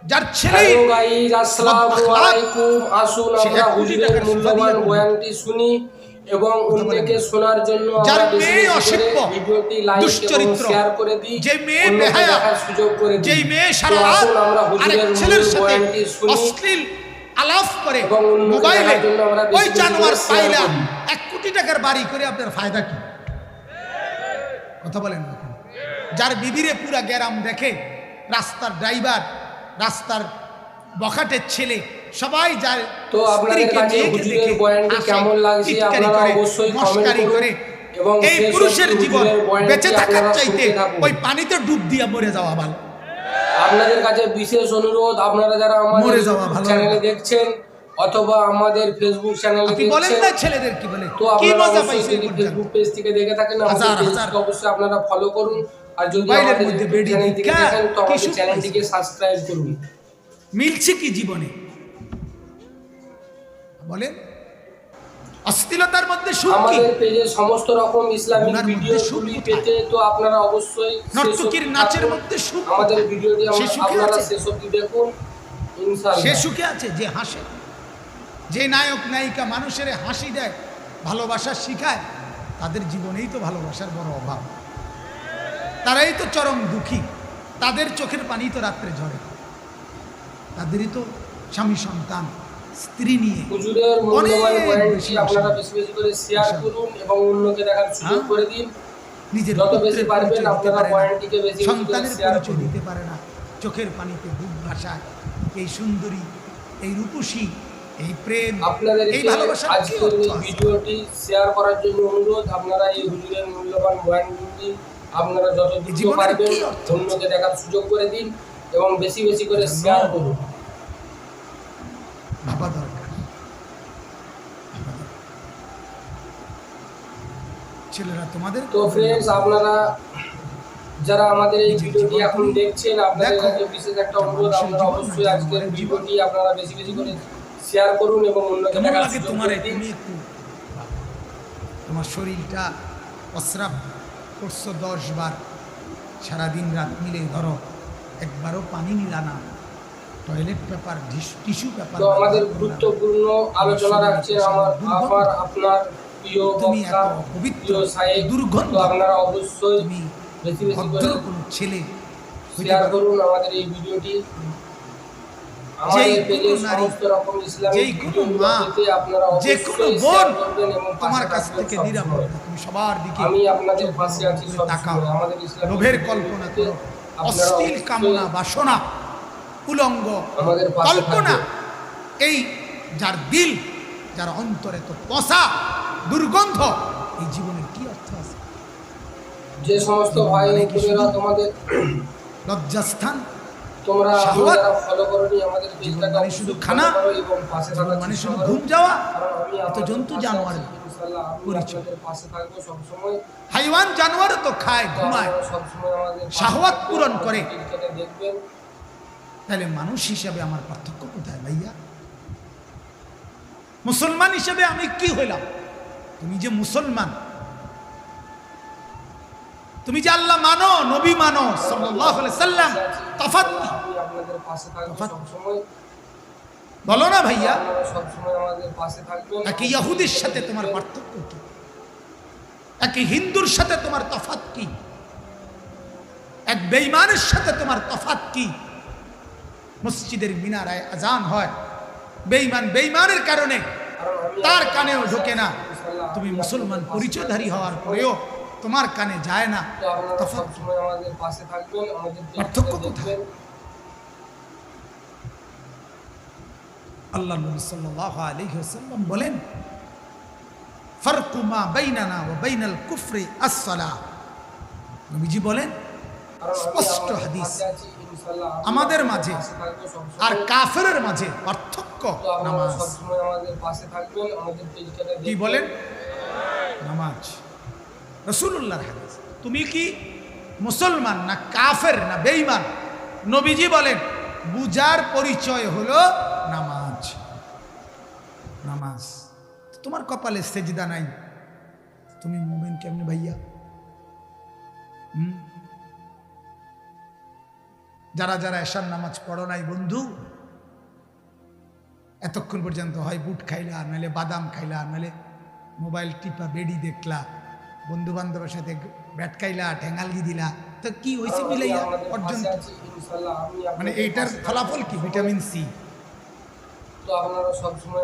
যার ছেলে গাইস আসসালামু আলাইকুম, আসুন আমরা হুজুরের মূল্যবান বয়ানটি শুনি এবং অন্যকে শোনার জন্য আমরা বেশি বেশি করে ভিডিওটি লাইক এবং শেয়ার করে দিই, যে মেয়ে অন্যকে বেহায়া, দেখার সুযোগ করে দিই। যেই মেয়ে সারা রাত আসুন আমরা হুজুরের ছেলের মূল সাথে বয়ানটি শুনি অশ্লীল আলাপ করে এবং মোবাইলে ওই জানোয়ার পাইলা 1 কোটি টাকার বাড়ি করে আপনার ফায়দা কি? কথা বলেন না। যার বিবিরে পুরা গ্যারাম দেখে, রাস্তার ড্রাইভার, রাস্তার বখাটের ছেলে, সবাই যায়। তো আপনাদের কাছে হুজুরের বয়ানটি কেমন লাগছে আপনারা অবশ্যই কমেন্ট করুন এবং এই পুরুষের জীবন বেঁচে থাকার চাইতে ওই পানিতে ডুব দিয়া মরে যাওয়া ভালো। আপনাদের কাছে বিশেষ অনুরোধ, আপনারা যারা আমাদের চ্যানেলে দেখছেন অথবা আমাদের ফেসবুক চ্যানেলে বলেন দেখছেন, না ছেলেদের কি বলে, তো কি আপনারা মজা অবশ্যই পাইছে যদি ফেসবুক পেজ থেকে দেখে থাকেন আমাদের পেজকে অবশ্যই আপনারা ফলো করুন, আর যদি আমাদের ইউটিউব চ্যানেল থেকে দেখেন তো আমাদের চ্যানেলটিকে সাবস্ক্রাইব করুন। মিলছে কি জীবনে বলেন? অশ্লীলতার মধ্যে সুখ কি? আমাদের পেজে সমস্ত রকম ইসলামিক ভিডিওগুলি পেতে তো আপনারা অবশ্যই নর্তকীর নাচের মধ্যে সুখ। আমাদের ভিডিওটি আপনারা শেষ অবধি দেখুন, ইনশাআল্লাহ। সে সুখে আছে যে হাসে, যে নায়ক নায়িকা মানুষের হাসি দেয়, ভালোবাসা শিখায়, তাদের জীবনেই তো ভালোবাসার বড় অভাব, তারাই তো চরম দুঃখী, তাদের চোখের পানি তো রাত্রে ঝরে, তাদেরই তো স্বামী সন্তান স্ত্রী নিয়ে। হুজুরের মূল্যবান বয়ানটি আপনারা বেশি বেশি করে শেয়ার করুন এবং অন্যকে দেখার সুযোগ করে দিন। নিজের যত বেশি পারবেন আপনারা বয়ানটিকে বেশি বেশি করে সন্তানের শেয়ার পরিচয় করুন। দিতে পারে না, চোখের পানিতে বুক ভাসায় এই সুন্দরী, এই রূপসী, এই প্রেম, এই ভালোবাসা। আজকের এই ভিডিওটি শেয়ার করার জন্য অনুরোধ, আপনারা এই হুজুরের মূল্যবান বয়ানগুলি আপনারা যত দ্রুত পারবেন অন্যকে দেখার সুযোগ করে দিন এবং বেশি বেশি করে শেয়ার করুন। ভাবা দরকার। ছেলেরা তোমাদের তো ফ্রেন্ডস, আপনারা যারা আমাদের এই ভিডিওটি এখন দেখছেন, আপনাদের কাছে বিশেষ একটা অনুরোধ, আপনারা অবশ্যই আজকের ভিডিওটি আপনারা বেশি বেশি করে শেয়ার করুন এবং অন্যকে দেখার সুযোগ করে দিন। তোমার শরীরটা প্রস্রাব করছো 10 বার, সারাদিন রাত মিলে ধরো একবারও পানি নিলা না, টয়লেট পেপার, টিস্যু পেপার। তো আমাদের গুরুত্বপূর্ণ আলোচনা রাখছে আপনার প্রিয় বক্তা, প্রিয় সাহেব। দুর্গন্ধ, তো আপনারা অবশ্যই বেশি বেশি করে কোনো ছেলে শেয়ার করুন আমাদের এই ভিডিওটি। আমাদের পেজে সমস্ত রকম ইসলামিক ভিডিও পেতে আপনারা অবশ্যই শেয়ার করবেন এবং তোমার কাছ থেকে নিরাপদ, তুমি সবার দিকে আমি আপনাদের পাশে আছি সবসময়। আমাদের ইসলামিক লোভের কল্পনা করো, অশ্লীল কামনা বাসনা, উলঙ্গ কল্পনা, এই যার দিল, যার অন্তরে তো পচা দুর্গন্ধ, এই জীবনের কি অর্থ আছে? যে সমস্ত ভাই বোনেরা তোমাদের লজ্জাস্থান, তোমরা যারা ফলো করোনি আমাদের পেজটাকে শুধু খানা এবং পাশে থাকার মানে চেষ্টা শুধু করো, ঘুম যাওয়া, কারণ আমি এত জন্তু জানোয়ার ইনশাআল্লাহ আপনাদের পাশে থাকবো সব সময়। হাইওয়ান জানোয়ার তো খায়, ঘুমায়, সব সময় আমাদের শাহওয়াত পূরণ করে। দেখবেন তাহলে মানুষ হিসাবে আমার পার্থক্য কোথায় ভাইয়া? মুসলমান হিসাবে আমি কি হইলাম? তুমি যে মুসলমান, তুমি যে আল্লাহ মানো, নবী মানো সাল্লাল্লাহু আলাইহি সাল্লাম, তফাৎ কি? আপনাদের পাশে থাকবো সব সময়। বলো না ভাইয়া, সব সময় আমাদের পাশে থাকবেন। এক ইহুদির সাথে তোমার পার্থক্য কি? এক হিন্দুর সাথে তোমার তফাৎ কি? এক বেঈমানের সাথে তোমার তফাৎ কি? মসজিদের মিনারায় আজান হয়, বেঈমান বেঈমানের কারণে তার কানেও ঢোকে না, তুমি মুসলমান পরিচয়ধারী হওয়ার পরেও তোমার কানে যায় না। সব সময় আমাদের পাশে থাকবেন, আমাদের পার্থক্য কোথায়? আল্লাহ নবী সাল্লাল্লাহু আলাইহি ওয়াসাল্লাম বলেন, ফারকু মা বাইনানা ওয়া বাইনাল কুফরি আস-সালাহ। নবীজি বলেন, স্পষ্ট হাদিস, আমাদের মাঝে আর কাফেরের মাঝে পার্থক্য নামাজ। কি বলেন? নামাজ। রাসূলুল্লাহর হাদিস। তুমি কি মুসলমান না কাফের না বেঈমান? নবীজি বলেন, বুঝার পরিচয় হলো নামাজ। নামাজ। তোমার কপালে সেজদা নাই, তুমি মুমিন কেমনে ভাইয়া? যারা যারা এশার নামাজ পড়ো নাই বন্ধু, এতক্ষণ পর্যন্ত হয় বুট খাইলা, নাহলে বাদাম খাইলা, নাহলে মোবাইল টিপা বেডি দেখলা, বন্ধু বান্ধবের সাথে ব্যাট খাইলা, ঠেঙ্গালগি দিলা, তো কি হয়েছে মিলাইয়া অর্জন? মানে এইটার ফলাফল কি? Vitamin C.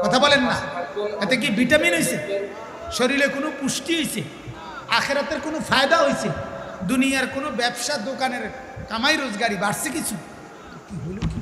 কথা বলেন না, এতে কি ভিটামিন হয়েছে? শরীরে কোনো পুষ্টি হয়েছে? আখেরাতের কোনো ফায়দা হয়েছে? দুনিয়ার কোনো ব্যবসা দোকানের কামাই রোজগারি বাড়ছে কিছু? কি হইল কি?